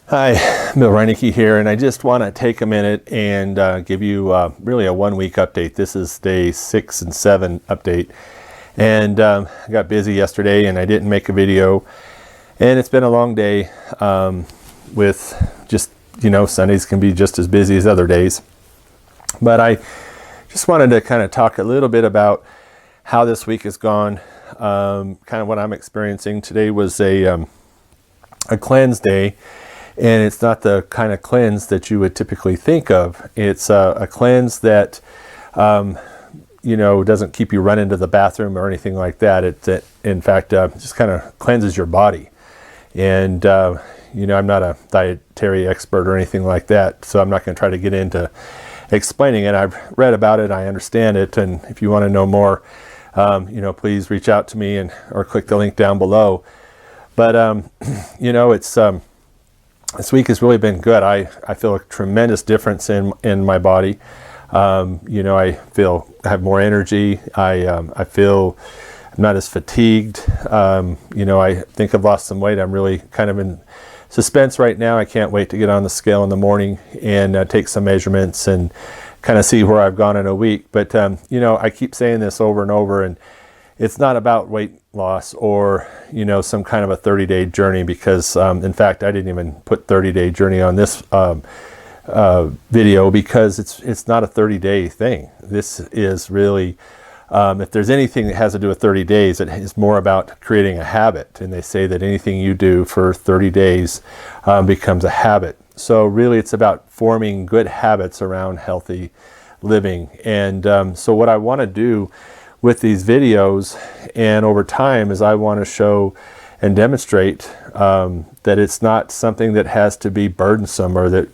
Hi, Bill Reinecke here, and I just want to take a minute and give you really a 1 week update. This is day 6 and 7 update, and I got busy yesterday and I didn't make a video, and it's been a long day with just, Sundays can be just as busy as other days. But I just wanted to kind of talk a little bit about how this week has gone, kind of what I'm experiencing. Today was a cleanse day. And it's not the kind of cleanse that you would typically think of. It's a cleanse that, doesn't keep you running to the bathroom or anything like that. It in fact, just kind of cleanses your body. And, I'm not a dietary expert or anything like that, so I'm not going to try to get into explaining it. I've read about it, I understand it, and if you want to know more, please reach out to me or click the link down below. But, it's... This week has really been good. I feel a tremendous difference in my body. I have more energy. I feel I'm not as fatigued. I think I've lost some weight. I'm really kind of in suspense right now. I can't wait to get on the scale in the morning and take some measurements and kind of see where I've gone in a week. But, I keep saying this over and over, and it's not about weight loss or, some kind of a 30-day journey, because, in fact, I didn't even put 30-day journey on this video, because it's not a 30-day thing. This is really, if there's anything that has to do with 30 days, it is more about creating a habit. And they say that anything you do for 30 days becomes a habit. So really, it's about forming good habits around healthy living. And so what I want to do with these videos and over time is I want to show and demonstrate that it's not something that has to be burdensome, or that,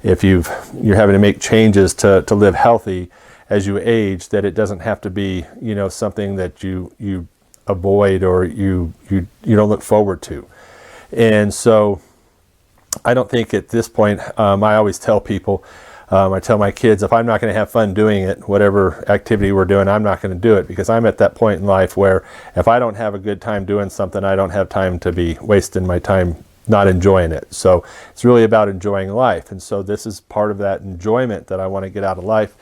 if you're having to make changes to live healthy as you age, that it doesn't have to be, something that you avoid or you don't look forward to. And so I don't think at this point, I always tell people, I tell my kids, if I'm not going to have fun doing it, whatever activity we're doing, I'm not going to do it, because I'm at that point in life where if I don't have a good time doing something, I don't have time to be wasting my time not enjoying it. So it's really about enjoying life. And so this is part of that enjoyment that I want to get out of life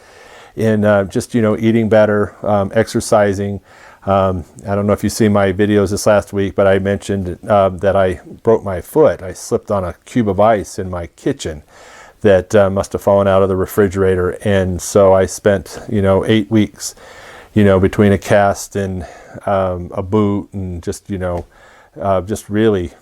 in just, eating better, exercising. I don't know if you see my videos this last week, but I mentioned that I broke my foot. I slipped on a cube of ice in my kitchen that must have fallen out of the refrigerator. And so I spent, 8 weeks, between a cast and a boot and just, just really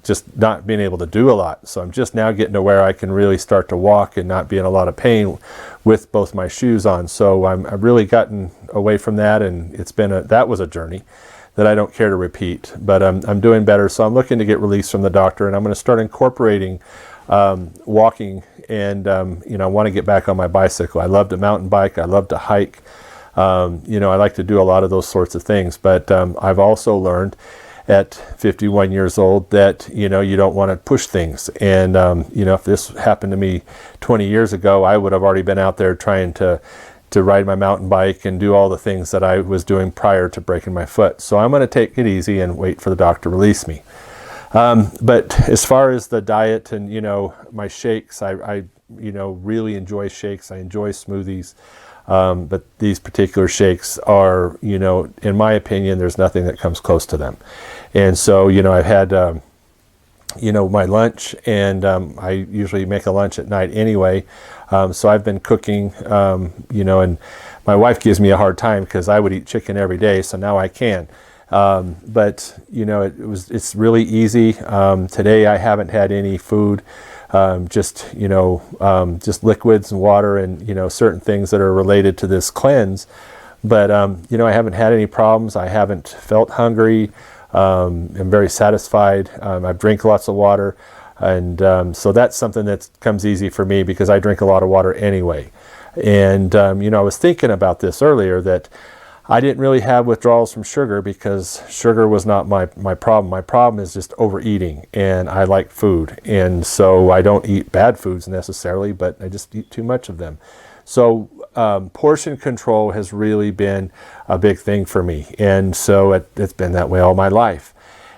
just not being able to do a lot. So I'm just now getting to where I can really start to walk and not be in a lot of pain with both my shoes on. So I've really gotten away from that, and that was a journey that I don't care to repeat, but I'm doing better. So I'm looking to get released from the doctor, and I'm going to start incorporating walking, and I want to get back on my bicycle. I love to mountain bike. I love to hike. I like to do a lot of those sorts of things. But I've also learned at 51 years old that you don't want to push things. And if this happened to me 20 years ago, I would have already been out there trying to ride my mountain bike and do all the things that I was doing prior to breaking my foot. So I'm going to take it easy and wait for the doctor to release me. But as far as the diet and, my shakes, I really enjoy shakes. I enjoy smoothies. But these particular shakes are, in my opinion, there's nothing that comes close to them. And so, I've had, my lunch, and I usually make a lunch at night anyway. So I've been cooking, and my wife gives me a hard time because I would eat chicken every day. So now I can. But it's really easy. Today I haven't had any food, just liquids and water and, certain things that are related to this cleanse. But, I haven't had any problems. I haven't felt hungry. I'm very satisfied. I drink lots of water. And, so that's something that comes easy for me because I drink a lot of water anyway. And, I was thinking about this earlier, that I didn't really have withdrawals from sugar because sugar was not my problem. My problem is just overeating, and I like food. And so I don't eat bad foods necessarily, but I just eat too much of them. So portion control has really been a big thing for me. And so it's been that way all my life.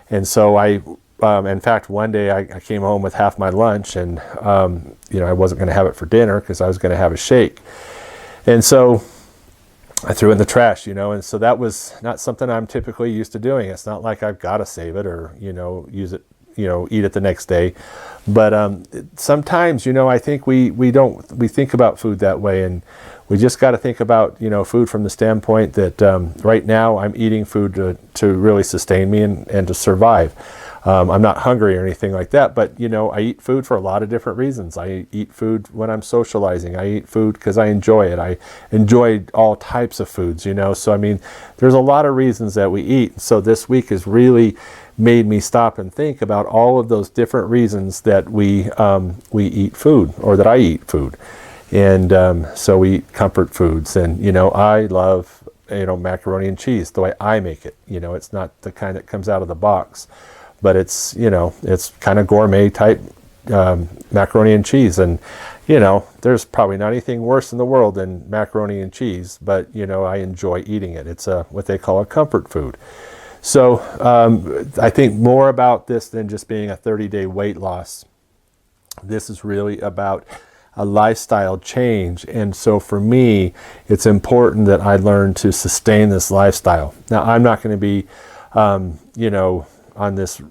And so I In fact, one day I came home with half my lunch, and I wasn't going to have it for dinner because I was going to have a shake. And so I threw it in the trash, and so that was not something I'm typically used to doing. It's not like I've got to save it or, use it, eat it the next day. But sometimes, I think we think about food that way, and we just got to think about, food from the standpoint that right now I'm eating food to really sustain me and to survive. I'm not hungry or anything like that, but I eat food for a lot of different reasons. I eat food when I'm socializing. I eat food because I enjoy it. I enjoy all types of foods, so I mean, there's a lot of reasons that we eat. So this week has really made me stop and think about all of those different reasons that we eat food, or that I eat food. And so we eat comfort foods, and I love macaroni and cheese the way I make it. It's not the kind that comes out of the box, but it's it's kind of gourmet type macaroni and cheese. And there's probably not anything worse in the world than macaroni and cheese, but I enjoy eating it. It's what they call a comfort food. So I think more about this than just being a 30-day weight loss. This is really about a lifestyle change. And so for me, it's important that I learn to sustain this lifestyle. Now, I'm not going to be on this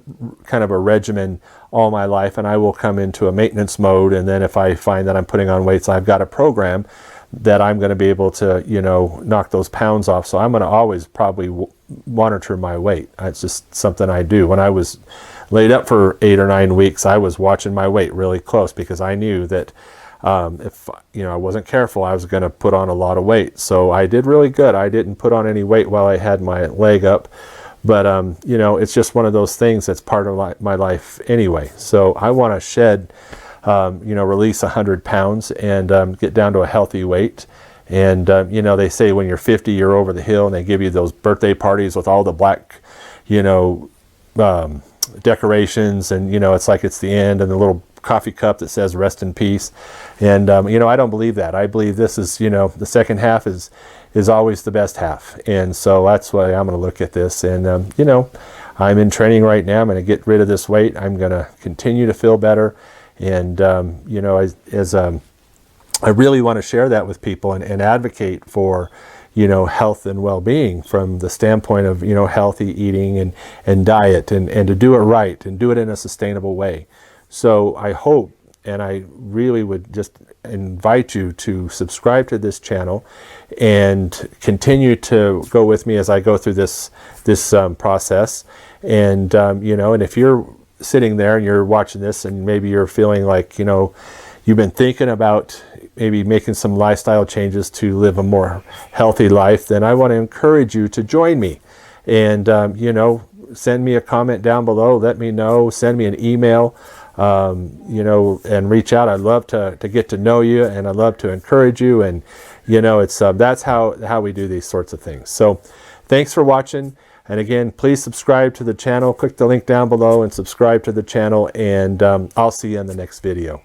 kind of a regimen all my life, and I will come into a maintenance mode, and then if I find that I'm putting on weight, so I've got a program that I'm going to be able to knock those pounds off. So I'm going to always probably monitor my weight. It's just something I do. When I was laid up for 8 or 9 weeks, I was watching my weight really close, because I knew that if I wasn't careful, I was going to put on a lot of weight. So I did really good. I didn't put on any weight while I had my leg up. But, it's just one of those things that's part of my life anyway. So I want to shed, release 100 pounds and get down to a healthy weight. And, they say when you're 50, you're over the hill, and they give you those birthday parties with all the black, decorations, and, it's like it's the end, and the little coffee cup that says rest in peace. And, I don't believe that. I believe this is, the second half is always the best half. And so that's why I'm going to look at this. And, I'm in training right now. I'm going to get rid of this weight. I'm going to continue to feel better. And, I really want to share that with people and advocate for, health and well-being from the standpoint of, healthy eating and diet, and to do it right and do it in a sustainable way. So I hope, and I really would just invite you to subscribe to this channel and continue to go with me as I go through this process. And, and if you're sitting there and you're watching this, and maybe you're feeling like, you've been thinking about maybe making some lifestyle changes to live a more healthy life, then I want to encourage you to join me. And, send me a comment down below. Let me know. Send me an email. And reach out. I'd love to get to know you, and I'd love to encourage you. And, it's that's how we do these sorts of things. So thanks for watching. And again, please subscribe to the channel. Click the link down below and subscribe to the channel. And I'll see you in the next video.